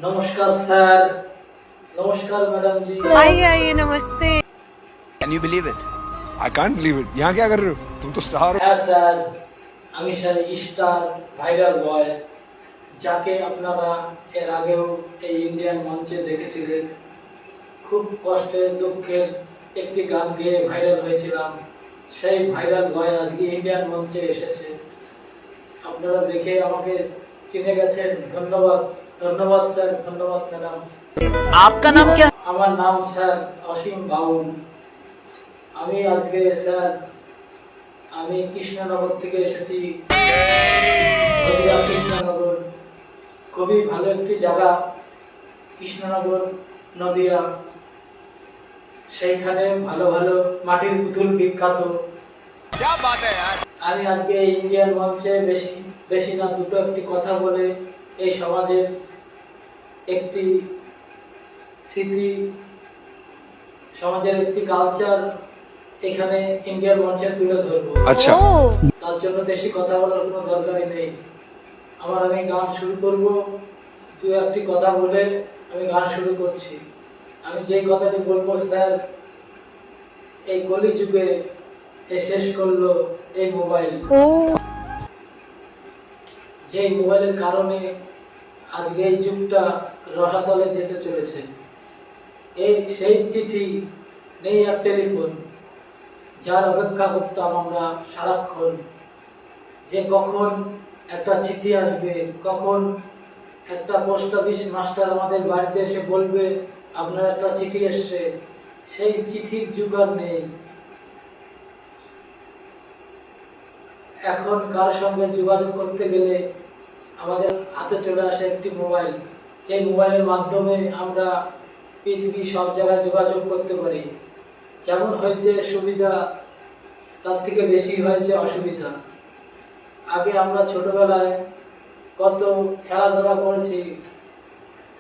नमस्कार सर। नमस्कार मैडम जी। आइए आइए नमस्ते। Can you believe it? I can't believe it. यहाँ क्या कर रहे हो? तुम तो स्टार हो। হ্যাঁ স্যার, আমি স্যার স্টার ভাইরাল বয়, যাকে আপনারা এর আগেও এই ইন্ডিয়ান মঞ্চে দেখেছিলেন। খুব কষ্টে দুঃখের একটি গান গেয়ে ভাইরাল হয়েছিলাম। সেই ভাইরাল বয় আজকে ইন্ডিয়ান মঞ্চে এসেছে। আপনারা দেখে আমাকে চিনে গেছেন, ধন্যবাদ। ধন্যবাদ স্যার, ধন্যবাদ ম্যাডাম। आपका नाम क्या? আমার নাম স্যার অসীম বাউল। আমি আজকে স্যার আমি কৃষ্ণনগর থেকে এসেছি। নদিয়া কৃষ্ণনগর খুবই ভালো একটি জায়গা। কৃষ্ণনগর নদিয়া, সেইখানে ভালো ভালো মাটির পুতুল বিখ্যাত। क्या बात है यार? আমি আজকে এই ইন্ডিয়ান মঞ্চে বেশি বেশি না দুটো একটি কথা বলে এই সমাজের একটি স্মৃতি, সমাজের একটি কালচার এখানে ইন্ডিয়ান মঞ্চে তুলে ধরবো। আচ্ছা। তার জন্য বেশি কথা বলার কোনো দরকারই নেই। আমি গান শুরু করব, তুই একটি কথা বলে আমি গান শুরু করছি। আমি যেই কথাটি বলবো স্যার, এই কলি যুগে এ শেষ করলো এই মোবাইল। যেই মোবাইলের কারণে আজকে এই যুগটা রসাতলে যেতে চলেছে। এই সেই চিঠি নেই আর টেলিফোন, যার অপেক্ষা করতাম আমরা সারাক্ষণ, যে কখন একটা চিঠি আসবে, কখন একটা পোস্ট অফিস মাস্টার আমাদের বাড়িতে এসে বলবে আপনার একটা চিঠি এসছে। সেই চিঠির যুগ আর নেই। এখন কার সঙ্গে যোগাযোগ করতে গেলে আমাদের হাতে চলে আসে একটি মোবাইল। যে মোবাইলের মাধ্যমে আমরা পৃথিবী সব জায়গায় যোগাযোগ করতে পারি। যেমন হয়েছে সুবিধা, তার থেকে বেশি হয়েছে অসুবিধা। আগে আমরা ছোটবেলায় কত খেলাধুলা করেছি,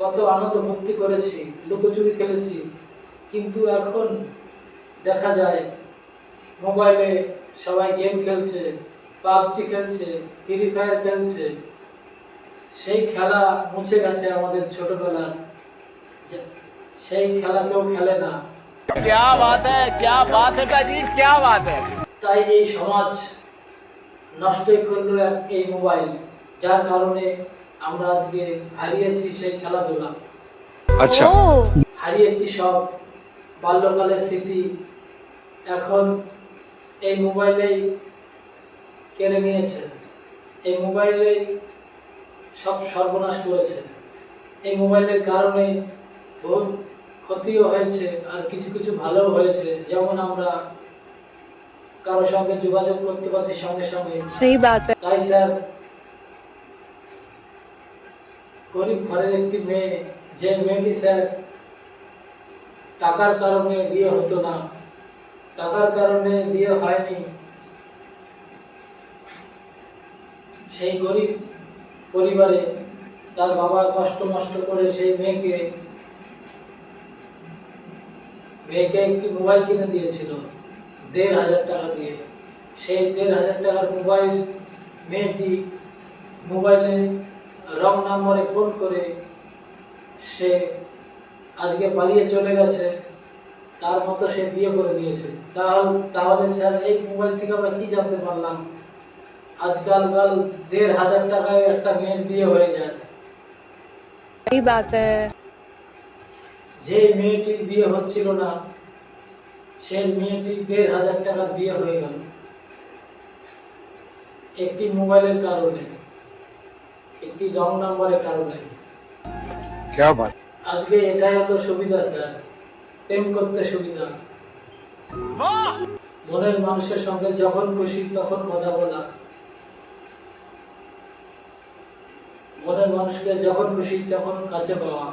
কত আনন্দ ভর্তি করেছি, লুকোচুরি খেলেছি, কিন্তু এখন দেখা যায় মোবাইলে সবাই গেম খেলছে, পাবজি খেলছে, ফ্রি ফায়ার খেলছে। সেই খেলা মুছে গেছে আমাদের ছোটবেলার, সেই খেলা কেউ খেলে না। क्या बात है? क्या बात है भाई? क्या बात है? তাই এই সমাজ নষ্ট করলো এই মোবাইল, যার কারণে আমরা আজকে হারিয়েছি সেই খেলাধুলা, আচ্ছা। হারিয়েছি সব বাল্যকালের স্মৃতি। এখন এই মোবাইলেই কেড়ে নিয়েছে, এই মোবাইলেই সব সর্বনাশ করেছে। এই মোবাইলের কারণে বহুত ক্ষতিও হয়েছে আর কিছু কিছু ভালোও হয়েছে। যেমন আমরা কারোর সঙ্গে যোগাযোগ করতে পারছি সঙ্গে সঙ্গে। सही बात है। তাই স্যার, গরিব ঘরের একটি মেয়ে, যে মেয়েটি স্যার টাকার কারণে বিয়ে হতো না, টাকার কারণে বিয়ে হয়নি, সেই গরিব পরিবারে তার বাবা কষ্ট মষ্ট করে সেই মেয়েকে একটি মোবাইল কিনে দিয়েছিল ১৫০০ টাকা দিয়ে। সেই ১৫০০ টাকার মোবাইল মেয়েটি মোবাইলে রং নম্বরে ফোন করে সে আজকে পালিয়ে চলে গেছে, তার মতো সে বিয়ে করে নিয়েছে। তাহলে স্যার এই মোবাইল থেকে আমরা কি জানতে পারলাম? আজকাল ১৫০০ টাকায় একটা মেয়ের বিয়ে হয়ে যায়। सही बात है। যে মেয়েটির বিয়ে হচ্ছিল না, সেই মেয়েটি ১৫০০ টাকার বিয়ে হয়ে গেল একটি মোবাইলের কারণে, একটি রং নাম্বারের কারণে। क्या बात। আজকে এটাই হলো সুবিধা স্যার, প্রেম করতে সুবিধা। মনের মানুষের সঙ্গে যখন খুশি তখন কথা বলা, মনের মানুষকে যখন খুশি তখন কাছে পাওয়া,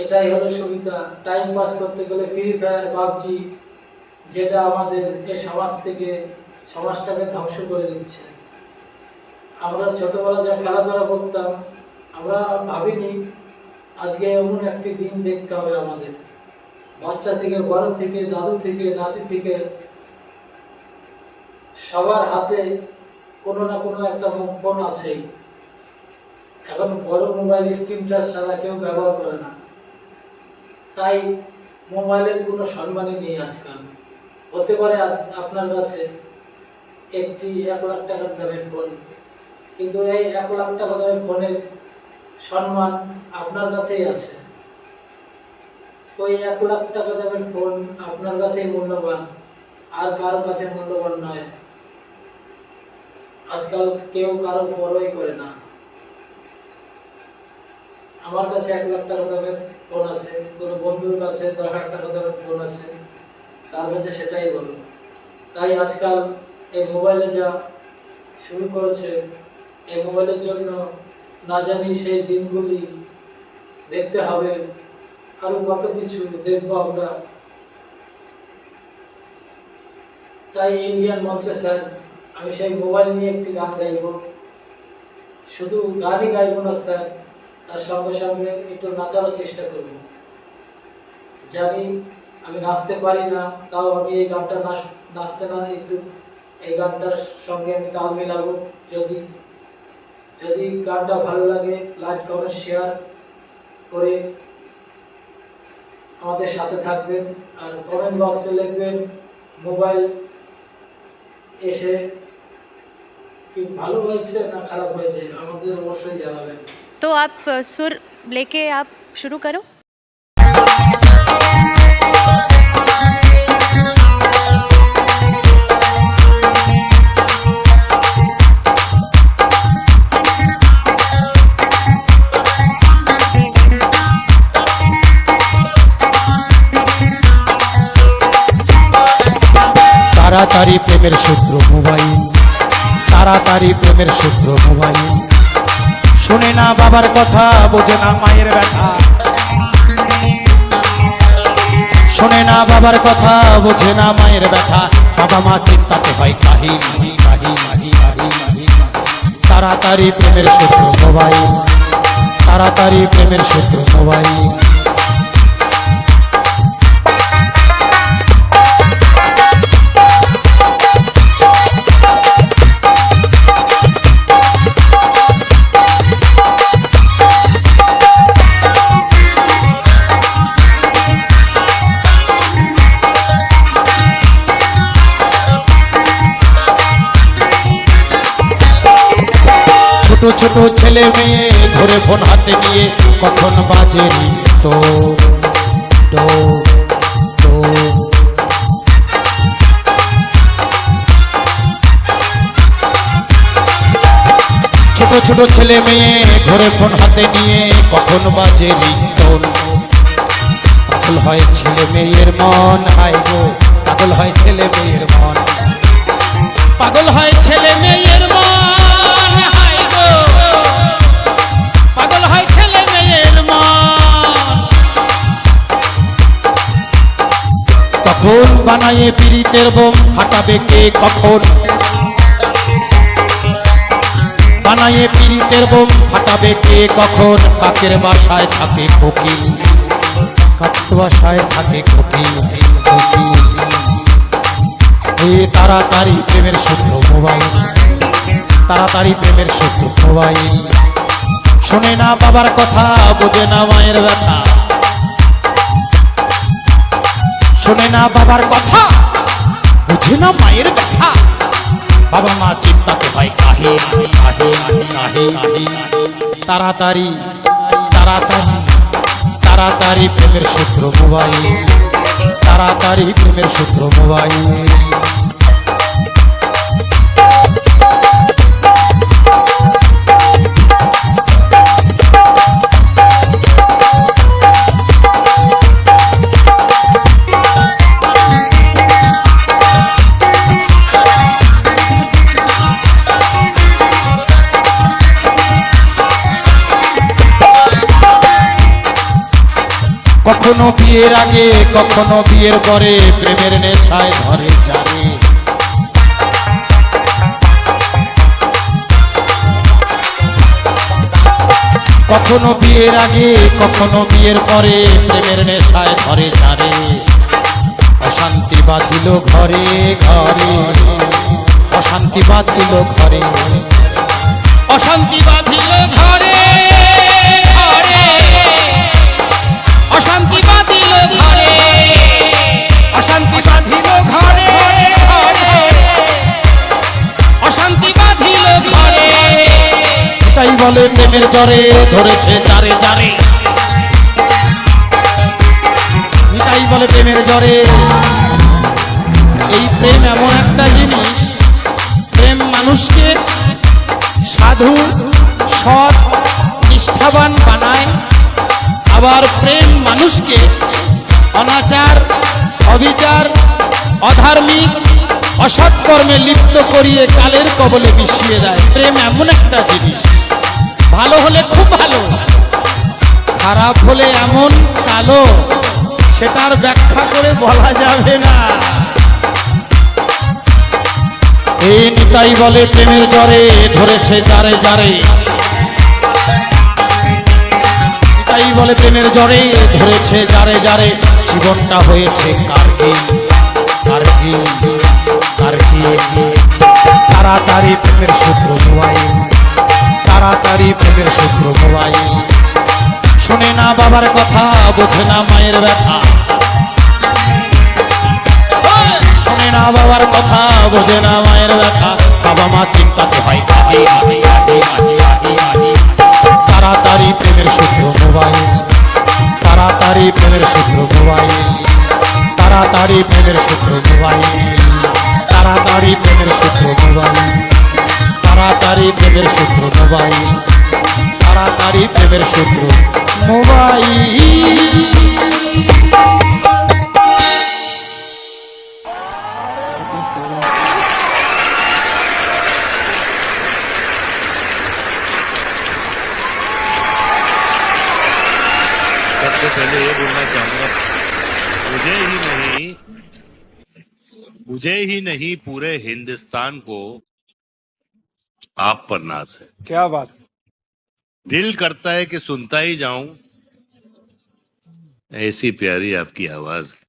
এটাই হলো সুবিধা। টাইম পাস করতে গেলে ফ্রি ফায়ার, পাবজি, যেটা আমাদের এই সমাজটাকে ধ্বংস করে দিচ্ছে। আমরা ছোটবেলা যা খেলাধুলা করতাম, আমরা ভাবিনি আজকে এমন একটি দিন দেখতে হবে আমাদের। বাচ্চা থেকে বড় থেকে দাদু থেকে নাতি থেকে সবার হাতে কোনো না কোনো একটা ফোন আছেই। এখন বড় মোবাইল স্ক্রিন টাচ ছাড়া কেউ ব্যবহার করে না, তাই মোবাইলের কোনো সম্মানই নেই আজকাল। হতে পারে আজ আপনার কাছে একটি 1 লাখ টাকার দামের ফোন, কিন্তু এই 1 লাখ টাকা দামের ফোনের সম্মান আপনার কাছেই আছে। ওই 1 লাখ টাকা দামের ফোন আপনার কাছেই মূল্যবান, আর কারো কাছে মূল্যবান নয়। আজকাল কেউ কারো পরোয়াই করে না। আমার কাছে 1 লাখ টাকা দামের ফোন আছে, কোনো বন্ধুর কাছে 10,000 টাকা দামের ফোন আছে, তার কাছে সেটাই বলো। তাই আজকাল এই মোবাইলে যা শুরু করেছে, এই মোবাইলের জন্য না জানি সেই দিনগুলি দেখতে হবে, আরো কত কিছু দেখবো আমরা। তাই ইন্ডিয়ান মঞ্চে স্যার আমি সেই মোবাইল নিয়ে একটি গান গাইব। শুধু গানই গাইব না স্যার, তার সঙ্গে সঙ্গে একটু নাচারও চেষ্টা করব। জানি আমি নাচতে পারি না, তাও আমি এই গানটা নাচতে না একটু এই গানটার সঙ্গে আমি তাল মিলাবো। যদি যদি গানটা ভালো লাগে লাইক কমেন্ট শেয়ার করে আমাদের সাথে থাকবেন, আর কমেন্ট বক্সে লিখবেন মোবাইল এসে কি ভালো হয়েছে না খারাপ হয়েছে, আমাদের অবশ্যই জানাবেন। तो आप सुर लेके आप शुरू करो। তাড়াতাড়ি প্রেমের সূত্র মোবাইল, তাড়াতাড়ি প্রেমের সূত্র মোবাইল। শুনে না বাবার কথা, বোঝে না মায়ের ব্যথা। শুনে না বাবার কথা, বোঝে না মায়ের ব্যথা। বাবা মা চিন্তাতে হয় কাহিনী কাহিনী কাহিনী। তাড়াতাড়ি প্রেমের সূত্র মোবাইল, তাড়াতাড়ি প্রেমের সূত্র মোবাইল। ছোট ছোট ছেলে মেয়ে ধরে ফোন হাতে নিয়ে কখন বাজে টো টো টো। ছোট ছোট ছেলে মেয়ে ধরে ফোন হাতে নিয়ে কখন বাজে রিংটোন। পাগল হয় ছেলে মেয়ের মন, হায় গো পাগল হয় ছেলে মেয়ের মন। পাগল হয় ছেলে মেয়ের মন, পাগল হয় ছেলে মেয়ের মন। তখন বানায়ে পীড়িতের বোম, ফাটাবে কে কখন? বানায়ে পীড়িতের বোম, ফাটাবে কে কখন? কাকের বাসায় থাকে কোকিল, কাকের বাসায় থাকে কোকিল কোকিল। এই তাড়াতাড়ি প্রেমের সূত্র মোবাইল, তাড়াতাড়ি প্রেমের সূত্র মোবাইল। শোনে না বাবার কথা, বোঝে না মায়ের ব্যথা। শোনে না বাবার কথা, বুঝে না মায়ের ব্যথা। বাবা মা চিন্তাতে হয় কাহিনী কাহিনী কাহিনী। তাড়াতাড়ি তাড়াতাড়ি তাড়াতাড়ি প্রেমের সূত্র মোবাইল, তাড়াতাড়ি প্রেমের সূত্র মোবাইল। কখনো বিয়ের আগে, কখনো বিয়ের পরে প্রেমের নেশায় ধরে যাবে। কখনো বিয়ের আগে, কখনো বিয়ের পরে প্রেমের নেশায় ধরে যাবে। অশান্তি বাঁধিল ঘরে ঘরে, অশান্তি বাঁধিল ঘরে, অশান্তি বাঁধিল ঘরে প্রেমের জ্বরে ধরেছে যারে যারে, নিতাই বলে প্রেমের জ্বরে। এই প্রেম এমন একটা জিনিস, প্রেম মানুষকে সাধু সৎ নিষ্ঠাবান বানায়, আবার প্রেম মানুষকে অনাচার অবিচার অধার্মিক অসৎ কর্মে লিপ্ত করিয়ে কালের কবলে মিশিয়ে দেয়। প্রেম এমন একটা জিনিস, ভালো হলে খুব ভালো, খারাপ হলে এমন কালো সেটার ব্যাখ্যা করে বলা যাবে না। এই নিতাই বলে প্রেমের জ্বরে ধরেছে যারে যারে, নিতাই বলে প্রেমের জ্বরে ধরেছে যারে যারে। জীবনটা হয়েছে কার্গিল কার্গিল কার্গিল, তাড়াতাড়ি প্রেমের সূত্র মোবাইল, তাড়াতাড়ি প্রেমের সূত্র মোবাইল। শোনে না বাবার কথা, বোঝে না মায়ের ব্যথা, শোনে না বাবার কথা, বোঝে না মায়ের ব্যথা। বাবা মা চিন্তাতে হয় আহি আহি আহি আহি আহি আহি। তাড়াতাড়ি প্রেমের সূত্র মোবাইল, তাড়াতাড়ি প্রেমের সূত্র মোবাইল, তাড়াতাড়ি প্রেমের সূত্র মোবাইল, তাড়াতাড়ি প্রেমের সূত্র মোবাইল, তাড়াতাড়ি প্রেমের সূত্র মোবাইল, তাড়াতাড়ি প্রেমের সূত্র মোবাইল। सबसे पहले ये बोलना चाहूंगा, मुझे ही नहीं पूरे हिंदुस्तान को आप पर नाज है। क्या बात। दिल करता है कि सुनता ही जाऊं, ऐसी प्यारी आपकी आवाज है।